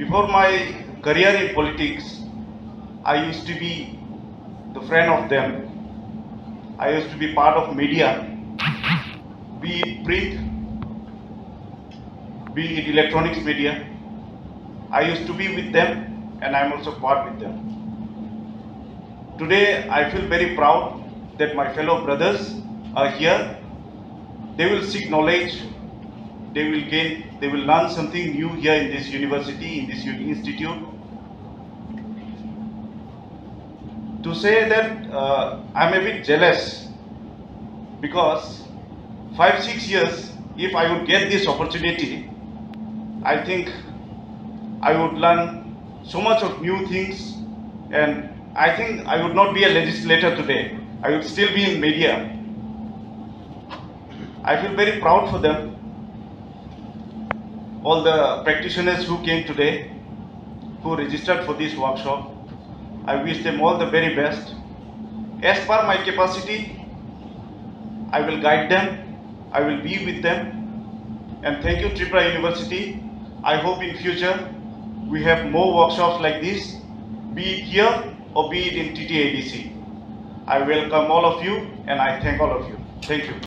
Before my career in politics, I used to be the friend of them. I used to be part of media, be it print, be it electronics media. I used to be with them and I'm also part with them. Today, I feel very proud that my fellow brothers are here. They will seek knowledge, they will learn something new here in this university, in this institute. To say that I'm a bit jealous because 5-6 years, if I would get this opportunity, I think I would learn so much of new things, and I think I would not be a legislator today. I would still be in media. I feel very proud for them. All the practitioners who came today, who registered for this workshop, I wish them all the very best. As per my capacity, I will guide them, I will be with them. And thank you, Tripura University. I hope in future we have more workshops like this, be it here or be it in TTADC. I welcome all of you and I thank all of you. Thank you.